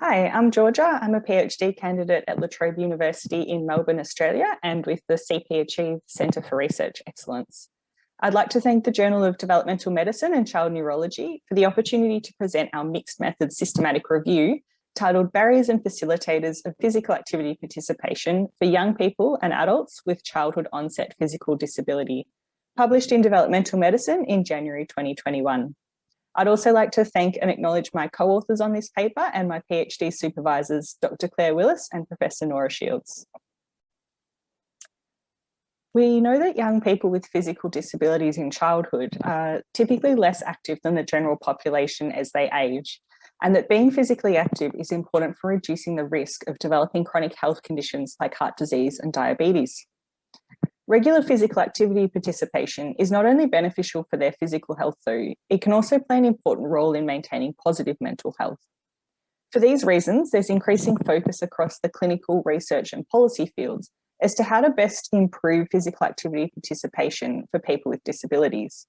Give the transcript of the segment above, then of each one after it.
Hi, I'm Georgia. I'm a PhD candidate at La Trobe University in Melbourne, Australia, and with the CP Achieve Centre for Research Excellence. I'd like to thank the Journal of Developmental Medicine and Child Neurology for the opportunity to present our mixed methods systematic review titled Barriers and Facilitators of Physical Activity Participation for Young People and Adults with Childhood Onset Physical Disability, published in Developmental Medicine in January 2021. I'd also like to thank and acknowledge my co-authors on this paper and my PhD supervisors, Dr. Claire Willis and Professor Nora Shields. We know that young people with physical disabilities in childhood are typically less active than the general population as they age, and that being physically active is important for reducing the risk of developing chronic health conditions like heart disease and diabetes. Regular physical activity participation is not only beneficial for their physical health, though, it can also play an important role in maintaining positive mental health. For these reasons, there's increasing focus across the clinical, research and policy fields as to how to best improve physical activity participation for people with disabilities.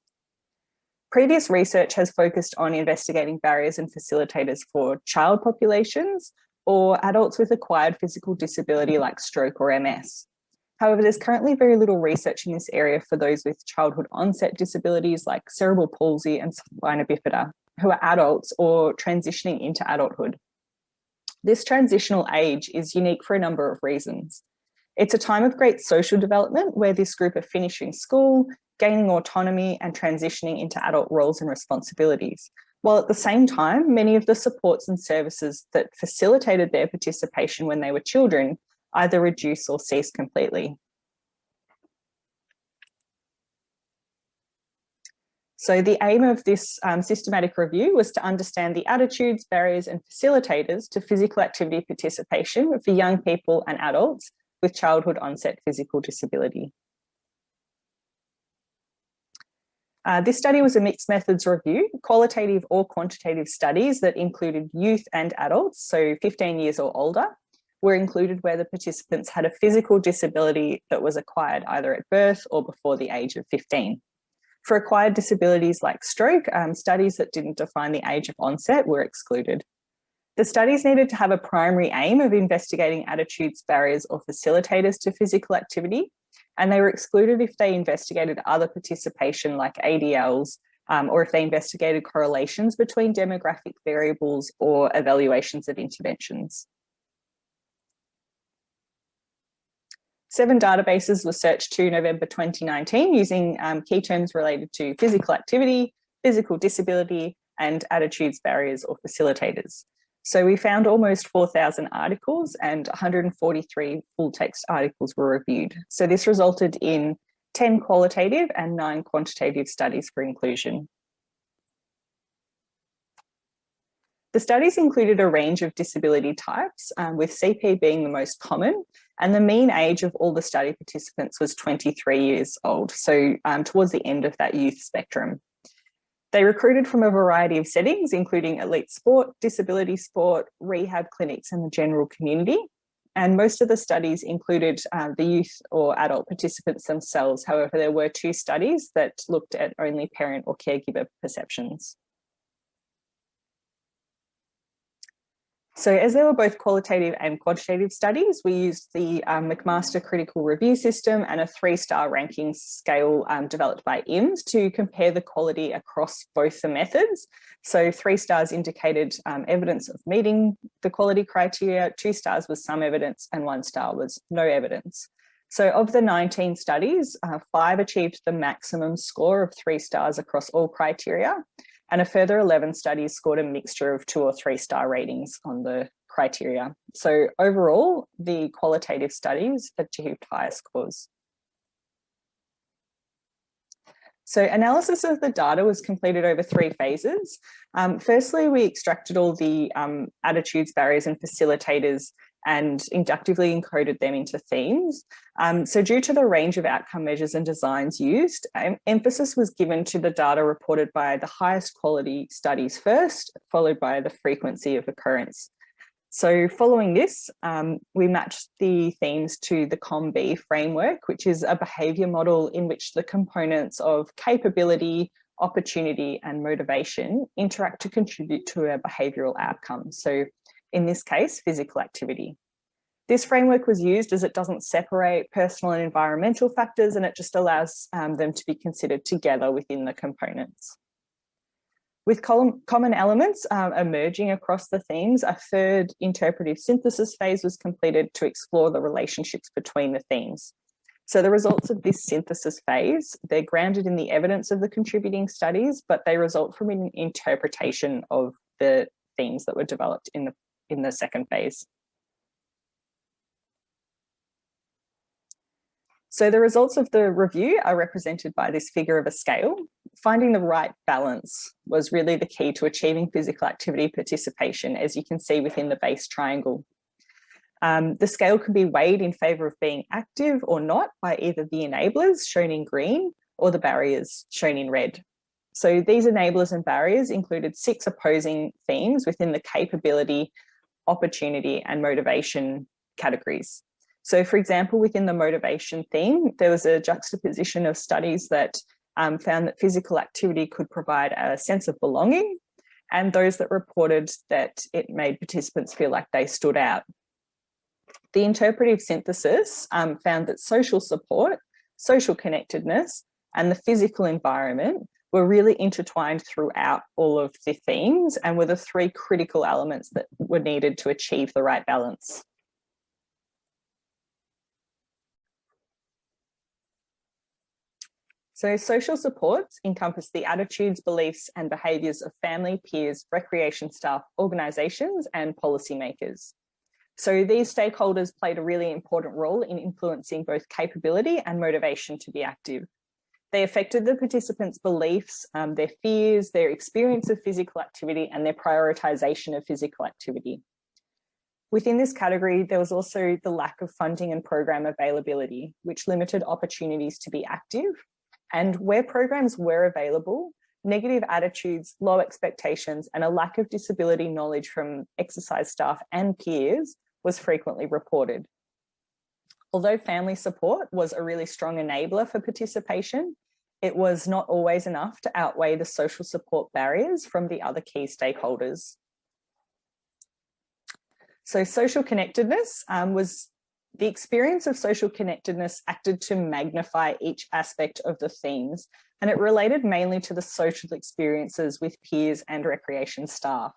Previous research has focused on investigating barriers and facilitators for child populations or adults with acquired physical disability like stroke or MS. However, there's currently very little research in this area for those with childhood onset disabilities like cerebral palsy and spina bifida, who are adults or transitioning into adulthood. This transitional age is unique for a number of reasons. It's a time of great social development where this group are finishing school, gaining autonomy and transitioning into adult roles and responsibilities, while at the same time, many of the supports and services that facilitated their participation when they were children either reduce or cease completely. So the aim of this systematic review was to understand the attitudes, barriers and facilitators to physical activity participation for young people and adults with childhood onset physical disability. This study was a mixed methods review, qualitative or quantitative studies that included youth and adults, so 15 years or older, were included where the participants had a physical disability that was acquired either at birth or before the age of 15. For acquired disabilities like stroke, studies that didn't define the age of onset were excluded. The studies needed to have a primary aim of investigating attitudes, barriers or facilitators to physical activity, and they were excluded if they investigated other participation like ADLs, or if they investigated correlations between demographic variables or evaluations of interventions. 7 databases were searched to November 2019 using key terms related to physical activity, physical disability, and attitudes, barriers, or facilitators. So we found almost 4,000 articles and 143 full text articles were reviewed. So this resulted in 10 qualitative and 9 quantitative studies for inclusion. The studies included a range of disability types, with CP being the most common, and the mean age of all the study participants was 23 years old, so towards the end of that youth spectrum. They recruited from a variety of settings, including elite sport, disability sport, rehab clinics, and the general community. And most of the studies included the youth or adult participants themselves. However, there were 2 studies that looked at only parent or caregiver perceptions. So as there were both qualitative and quantitative studies, we used the McMaster critical review system and a 3-star ranking scale developed by IMS to compare the quality across both the methods. So 3 stars indicated evidence of meeting the quality criteria, 2 stars was some evidence, and 1 star was no evidence. So of the 19 studies, 5 achieved the maximum score of 3 stars across all criteria, and a further 11 studies scored a mixture of 2 or 3 star ratings on the criteria. So overall, the qualitative studies achieved higher scores. So analysis of the data was completed over 3 phases. Firstly, we extracted all the attitudes, barriers and facilitators and inductively encoded them into themes. So due to the range of outcome measures and designs used, emphasis was given to the data reported by the highest quality studies first, followed by the frequency of occurrence. So following this, we matched the themes to the COM-B framework, which is a behaviour model in which the components of capability, opportunity and motivation interact to contribute to a behavioural outcome. So in this case, physical activity. This framework was used as it doesn't separate personal and environmental factors, and it just allows them to be considered together within the components. With common elements emerging across the themes, a third interpretive synthesis phase was completed to explore the relationships between the themes. So the results of this synthesis phase, they're grounded in the evidence of the contributing studies, but they result from an interpretation of the themes that were developed in the second phase. So the results of the review are represented by this figure of a scale. Finding the right balance was really the key to achieving physical activity participation, as you can see within the base triangle. The scale can be weighed in favour of being active or not by either the enablers, shown in green, or the barriers, shown in red. So these enablers and barriers included 6 opposing themes within the capability, opportunity, and motivation categories. So, for example, within the motivation theme, there was a juxtaposition of studies that found that physical activity could provide a sense of belonging, and those that reported that it made participants feel like they stood out. The interpretive synthesis found that social support, social connectedness, and the physical environment were really intertwined throughout all of the themes and were the 3 critical elements that were needed to achieve the right balance. So social supports encompass the attitudes, beliefs, and behaviours of family, peers, recreation staff, organisations, and policymakers. So these stakeholders played a really important role in influencing both capability and motivation to be active. They affected the participants' beliefs, their fears, their experience of physical activity, and their prioritisation of physical activity. Within this category, there was also the lack of funding and program availability, which limited opportunities to be active. And where programs were available, negative attitudes, low expectations, and a lack of disability knowledge from exercise staff and peers was frequently reported. Although family support was a really strong enabler for participation, it was not always enough to outweigh the social support barriers from the other key stakeholders. So social connectedness was the experience of social connectedness acted to magnify each aspect of the themes, and it related mainly to the social experiences with peers and recreation staff.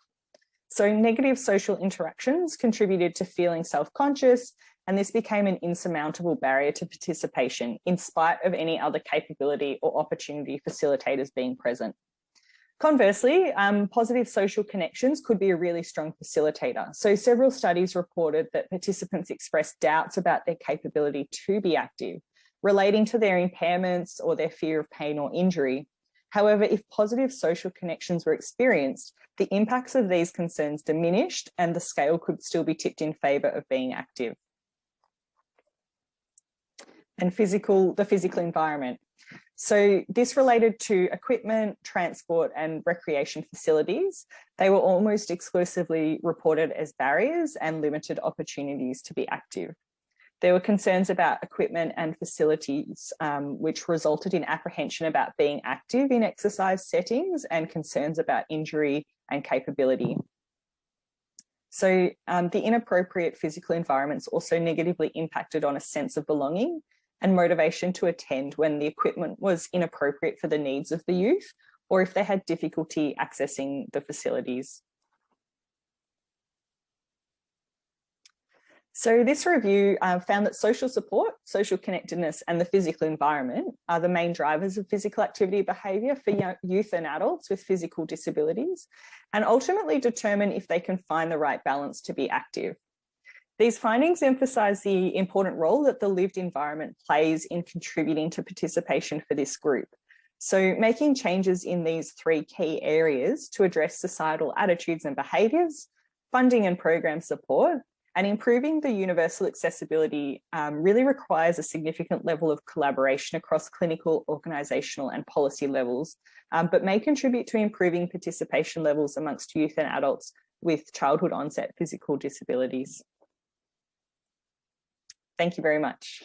So negative social interactions contributed to feeling self-conscious, and this became an insurmountable barrier to participation in spite of any other capability or opportunity facilitators being present. Conversely, positive social connections could be a really strong facilitator. So several studies reported that participants expressed doubts about their capability to be active, relating to their impairments or their fear of pain or injury. However, if positive social connections were experienced, the impacts of these concerns diminished and the scale could still be tipped in favour of being active. And the physical environment. So this related to equipment, transport, and recreation facilities. They were almost exclusively reported as barriers and limited opportunities to be active. There were concerns about equipment and facilities, which resulted in apprehension about being active in exercise settings and concerns about injury and capability. So the inappropriate physical environments also negatively impacted on a sense of belonging and motivation to attend when the equipment was inappropriate for the needs of the youth, or if they had difficulty accessing the facilities. So this review found that social support, social connectedness, and the physical environment are the main drivers of physical activity behaviour for youth and adults with physical disabilities, and ultimately determine if they can find the right balance to be active. These findings emphasise the important role that the lived environment plays in contributing to participation for this group. So making changes in these 3 key areas to address societal attitudes and behaviours, funding and program support, and improving the universal accessibility really requires a significant level of collaboration across clinical, organisational and policy levels, but may contribute to improving participation levels amongst youth and adults with childhood onset physical disabilities. Thank you very much.